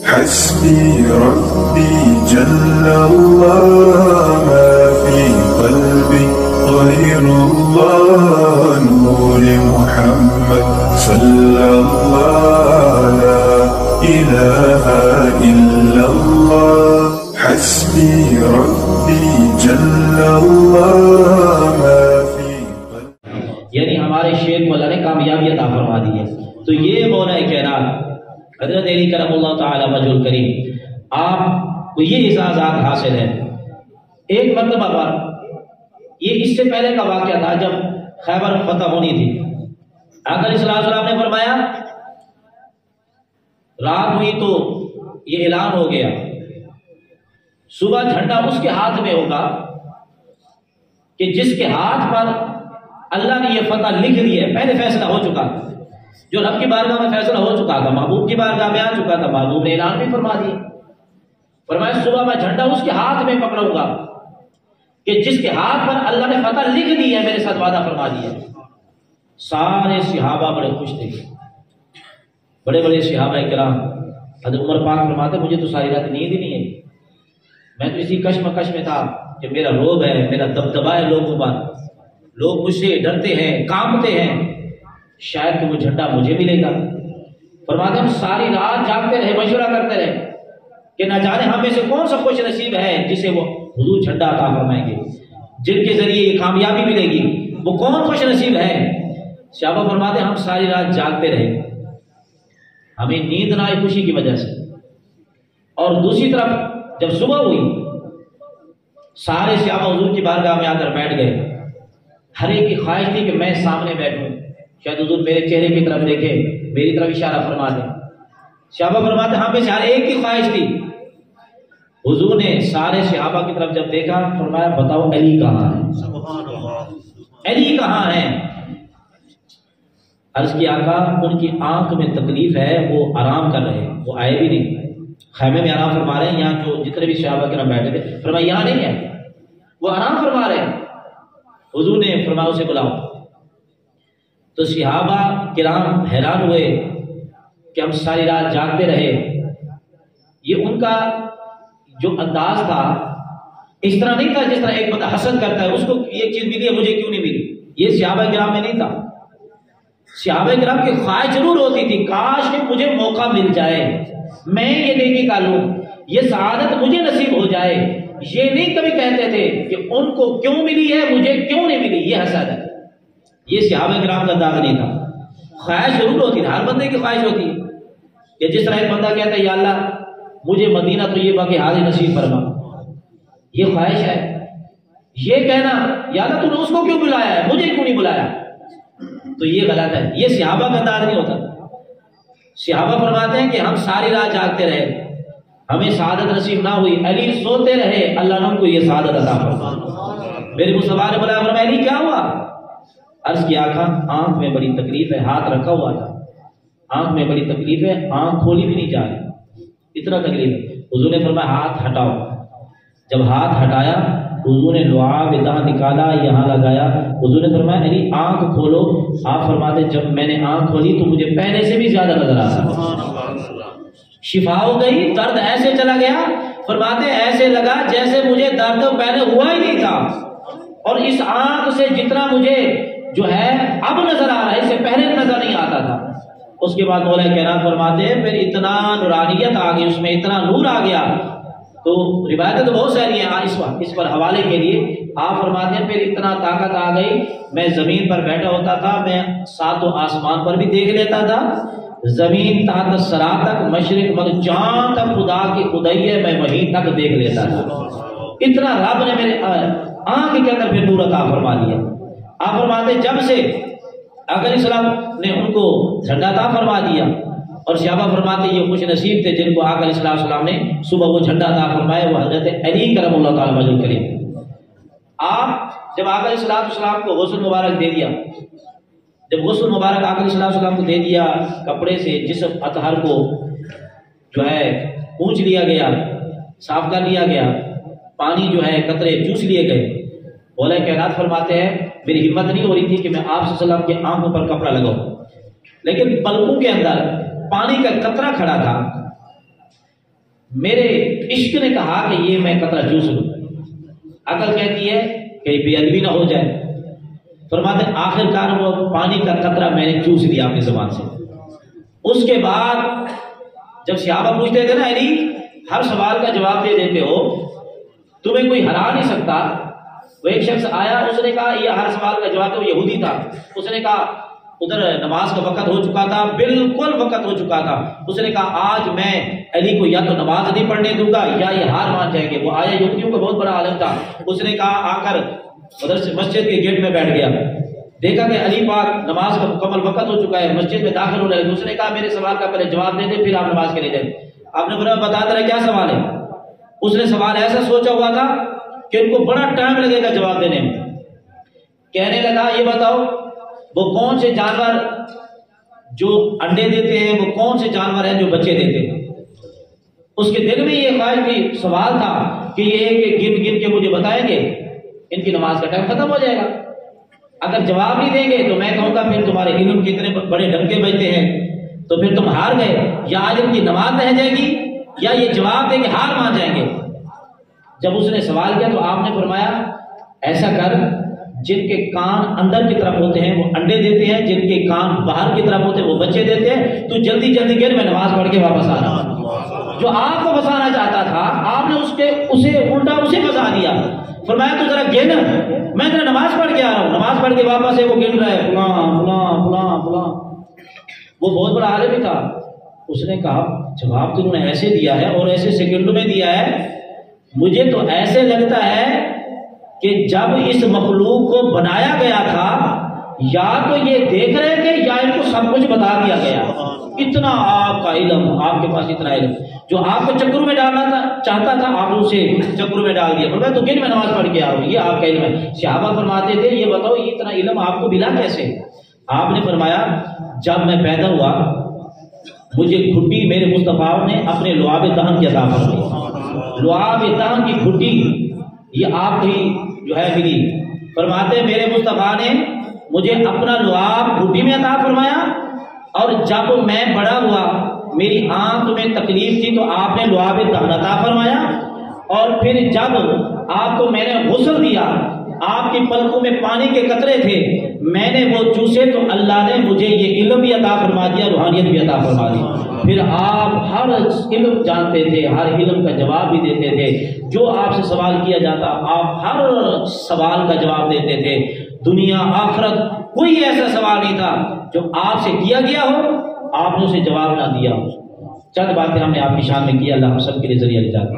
حسبي ربي جل الله ما في قلبي غير الله نور محمد صلى الله لا إله إلا الله حسبي ربي جل الله ما في قلبي. یعنی ہمارے شیخ مولا نے کامیابی عطا فرما دی ہے. تو یہ مولا کائنات حضرت علی کرم اللہ تعالی وجہ الکریم آپ کو یہ اعزازات حاصل ہیں. ایک مرتبہ پر یہ اس سے پہلے کا واقعہ تھا جب خیبر فتح ہونی تھی. آقا علیہ السلام نے فرمایا رات ہوئی تو یہ اعلان ہو گیا صبح جھنڈا اس کے ہاتھ میں ہوگا کہ جس کے ہاتھ پر اللہ نے یہ فتح لکھ دی ہے. پہلے فیصلہ ہو چکا تھا جو رب کی بارگاہ میں فیصلہ ہو چکا تھا, محبوب کی بارگاہ میں آ چکا تھا, محبوب نے اعلان بھی فرما دیا. فرمایا صبح میں جھنڈا اس کے ہاتھ میں پکڑوں گا کہ جس کے ہاتھ پر اللہ نے فتح لکھ دی ہے, میرے ساتھ وعدہ فرما دیا. سارے صحابہ بڑے خوش تھے, بڑے بڑے صحابہ کرام. حضرت عمر پاک فرماتے مجھے تو ساری رات نیند ہی نہیں ہے, میں تو اسی کشمکش میں تھا کہ میرا روب ہے, میرا دبدبا ہے لوگوں پر, لوگ مجھ سے ڈرتے ہیں, کانپتے ہیں, شاید کہ وہ جھنڈا مجھے ملے گا. فرماتے ہم ساری رات جاگتے رہے, مشورہ کرتے رہے کہ نہ جانے ہم میں سے کون سا خوش نصیب ہے جسے وہ حضور جھنڈا عطا فرمائیں گے, جن کے ذریعے یہ کامیابی ملے گی, وہ کون خوش نصیب ہے. صحابہ فرماتے ہم ساری رات جاگتے رہے, ہمیں نیند نہ آئی خوشی کی وجہ سے. اور دوسری طرف جب صبح ہوئی سارے صحابہ حضور کی بارگاہ میں آ کر بیٹھ گئے. ہر ایک کی خواہش تھی کہ میں سامنے بیٹھوں, شاید حضور میرے چہرے کی طرف دیکھے, میری طرف اشارہ فرما دیں. صحابہ فرماتے ہاں پہ سے ہر ایک کی خواہش تھی. حضور نے سارے صحابہ کی طرف جب دیکھا فرمایا بتاؤ علی کہاں ہے, سبحان اللہ, علی کہاں ہے. عرض کی آقا ان کی آنکھ میں تکلیف ہے, وہ آرام کر رہے ہیں, وہ آئے بھی نہیں, خیمے میں آرام فرما رہے ہیں. یہاں جو جتنے بھی صحابہ کرام بیٹھے تھے فرمایا یہاں نہیں ہے, وہ آرام فرما رہے ہیں. حضور نے فرمایا اسے بلاؤ. تو صحابہ کرام حیران ہوئے کہ ہم ساری رات جاگتے رہے. یہ ان کا جو انداز تھا اس طرح نہیں تھا جس طرح ایک بندہ حسد کرتا ہے, اس کو ایک چیز ملی ہے مجھے کیوں نہیں ملی. یہ صحابہ کرام میں نہیں تھا. صحابہ کرام کی خواہش ضرور ہوتی تھی کاش کہ مجھے موقع مل جائے, میں یہ نیکی کا لوں, یہ سعادت مجھے نصیب ہو جائے. یہ نہیں کبھی کہتے تھے کہ ان کو کیوں ملی ہے مجھے کیوں نہیں ملی, یہ حسد ہے. یہ صحابہ کرام کا انداز نہیں تھا. خواہش ضرور ہوتی ہے, ہر بندے کی خواہش ہوتی ہے کہ جس طرح ایک بندہ کہتا ہے یا اللہ مجھے مدینہ طیبہ کی حاضری نصیب فرما, یہ خواہش ہے. یہ کہنا یا اللہ تو نے اس کو کیوں بلایا ہے مجھے کیوں نہیں بلایا, تو یہ غلط ہے. یہ صحابہ کا انداز نہیں ہوتا. صحابہ فرماتے ہیں کہ ہم ساری رات جاگتے رہے, ہمیں سعادت نصیب نہ ہوئی, علی سوتے رہے, اللہ نے ان کو یہ سعادت عطا فرما. میرے مصطفیٰ نے بلایا فرمایا علی کیا ہوا. عرض کی آقا آنکھ میں بڑی تکلیف ہے, ہاتھ رکھا ہوا تھا, آنکھ میں بڑی تکلیف ہے, آنکھ کھولی بھی نہیں جا رہی, اتنا تکلیف ہے. حضور نے فرمایا ہاتھ ہٹاؤ. جب ہاتھ ہٹایا حضور نے لعاب داں نکالا, یہاں لگایا. حضور نے فرمایا علی آنکھ کھولو. آپ فرماتے جب میں نے آنکھ کھولی تو مجھے پہلے سے بھی زیادہ نظر آتا, شفا ہو گئی, درد ایسے چلا گیا. فرماتے ایسے لگا جیسے مجھے درد پہلے ہوا ہی نہیں تھا, اور اس آنکھ سے جتنا مجھے جو ہے اب نظر آ رہا ہے اس سے پہلے نظر نہیں آتا تھا. اس کے بعد مولا کائنات فرماتے ہیں پھر اتنا نورانیت آ گئی, اس میں اتنا نور آ گیا. تو روایتیں تو بہت ساری ہیں اس پر حوالے کے لیے. آپ فرماتے ہیں پھر اتنا طاقت آ گئی, میں زمین پر بیٹھا ہوتا تھا, میں ساتوں آسمان پر بھی دیکھ لیتا تھا, زمین تحت سرا تک, مشرق مغرب جہاں تک خدا کی خدائی ہے میں وہیں تک دیکھ لیتا تھا. اتنا رب نے میرے آنکھ کے اندر پھر نور عطا فرما دیا. آپ فرماتے ہیں جب سے آقا علیہ السلام نے ان کو جھنڈا عطا فرما دیا, اور صحابہ فرماتے یہ خوش نصیب تھے جن کو آقا علیہ السلام نے صبح وہ جھنڈا عطا فرمایا, وہ حضرت علی کرم اللہ تعالی وجہ الکریم. آپ جب آقا علیہ السلام کو غسل مبارک دے دیا, جب غسل مبارک آقا علیہ السلام کو دے دیا, کپڑے سے جسم اطہر کو جو ہے پونچھ لیا گیا, صاف کر لیا گیا, پانی جو ہے قطرے چوس لیے گئے. مولا کائنات فرماتے ہیں میری ہمت نہیں ہو رہی تھی کہ میں آپ صلی اللہ علیہ وسلم کے آنکھوں پر کپڑا لگاؤں, لیکن پلکوں کے اندر پانی کا قطرہ کھڑا تھا. میرے عشق نے کہا کہ یہ میں قطرہ چوس لوں، عقل کہتی ہے کہ بے ادبی نہ ہو جائے، فرماتے ہیں آخر کار وہ پانی کا قطرہ میں نے چوس لیا اپنی زبان سے۔ اس کے بعد جب صحابہ پوچھتے تھے نا علی ہر سوال کا جواب دے دیتے ہو، تمہیں کوئی ہرا نہیں سکتا، وہ ایک شخص آیا، اس نے کہا یہ ہر سوال کا جواب، وہ یہودی تھا، اس نے کہا ادھر نماز کا وقت ہو چکا تھا، بالکل وقت ہو چکا تھا، اس نے کہا آج میں علی کو یا تو نماز نہیں پڑھنے دوں گا یا یہ ہار مان جائیں گے۔ وہ آیا، یہودیوں کا بہت بڑا عالم تھا، اس نے کہا آ کر مدرسے مسجد کے گیٹ میں بیٹھ گیا، دیکھا کہ علی پاک نماز کا مکمل وقت ہو چکا ہے، مسجد میں داخل ہو رہے ہیں، اس نے کہا میرے سوال کا پہلے جواب دے دیں پھر آپ نماز کے لیے جائیں۔ آپ نے بتا دیا کیا سوال ہے؟ اس نے سوال ایسا سوچا ہوا تھا کہ ان کو بڑا ٹائم لگے گا جواب دینے میں، کہنے لگا یہ بتاؤ وہ کون سے جانور جو انڈے دیتے ہیں، وہ کون سے جانور ہیں جو بچے دیتے ہیں؟ اس کے دل میں یہ خواہش کی سوال تھا کہ یہ کہ گن گن کے مجھے بتائیں گے، ان کی نماز کا ٹائم ختم ہو جائے گا، اگر جواب نہیں دیں گے تو میں کہوں گا پھر تمہارے علم کے اتنے بڑے ڈنکے بجتے ہیں تو پھر تم ہار گئے، یا آج ان کی نماز رہ جائے گی یا یہ جواب دیں گے ہار مان جائیں گے۔ جب اس نے سوال کیا تو آپ نے فرمایا ایسا کر، جن کے کان اندر کی طرف ہوتے ہیں وہ انڈے دیتے ہیں، جن کے کان باہر کی طرف ہوتے ہیں وہ بچے دیتے ہیں، تو جلدی جلدی گر میں نماز پڑھ کے واپس آ رہا ہوں۔ جو آپ کو بسانا چاہتا تھا آپ نے اسے الٹا اسے بسا دیا، فرمایا تو ذرا گن، میں ذرا نماز پڑھ کے آ رہا ہوں، نماز پڑھ کے واپس ہے وہ گن رہا ہے فلاں فلاں فلاں فلاں۔ وہ بہت بڑا عالم بھی تھا، اس نے کہا جواب تو انہوں نے ایسے دیا ہے اور ایسے سیکنڈوں میں دیا ہے، مجھے تو ایسے لگتا ہے کہ جب اس مخلوق کو بنایا گیا تھا یا تو یہ دیکھ رہے تھے یا ان کو سب کچھ بتا دیا گیا۔ اتنا آپ کا علم، آپ کے پاس اتنا علم، جو آپ کو چکروں میں ڈالنا تھا چاہتا تھا آپ نے اسے چکروں میں ڈال دیا، فرمایا تو گن میں نماز پڑھ کے آؤ، یہ آپ کا علم ہے۔ صحابہ فرماتے تھے یہ بتاؤ یہ اتنا علم آپ کو ملا کیسے؟ آپ نے فرمایا جب میں پیدا ہوا مجھے گھٹی میرے مصطفیٰ نے اپنے لعاب دہن کی عطا فرمائی، لعاب دہن کی گھٹی یہ آپ ہی جو ہے ملی، فرماتے میرے مصطفیٰ نے مجھے اپنا لعاب گھٹی میں عطا فرمایا، اور جب میں بڑا ہوا میری آنکھ میں تکلیف تھی تو آپ نے لعاب دہن عطا فرمایا، اور پھر جب آپ کو میں نے غسل دیا آپ کی پلکوں میں پانی کے قطرے تھے، میں نے وہ چوسے تو اللہ نے مجھے یہ علم بھی عطا فرما دیا، روحانیت بھی عطا فرما دی۔ پھر آپ ہر علم جانتے تھے، ہر علم کا جواب بھی دیتے تھے، جو آپ سے سوال کیا جاتا آپ ہر سوال کا جواب دیتے تھے۔ دنیا آخرت کوئی ایسا سوال نہیں تھا جو آپ سے کیا گیا ہو آپ نے اسے جواب نہ دیا ہو۔ چند باتیں ہم نے آپ کی شان میں کی، اللہ ہم سب کے لیے ذریعہ نجات۔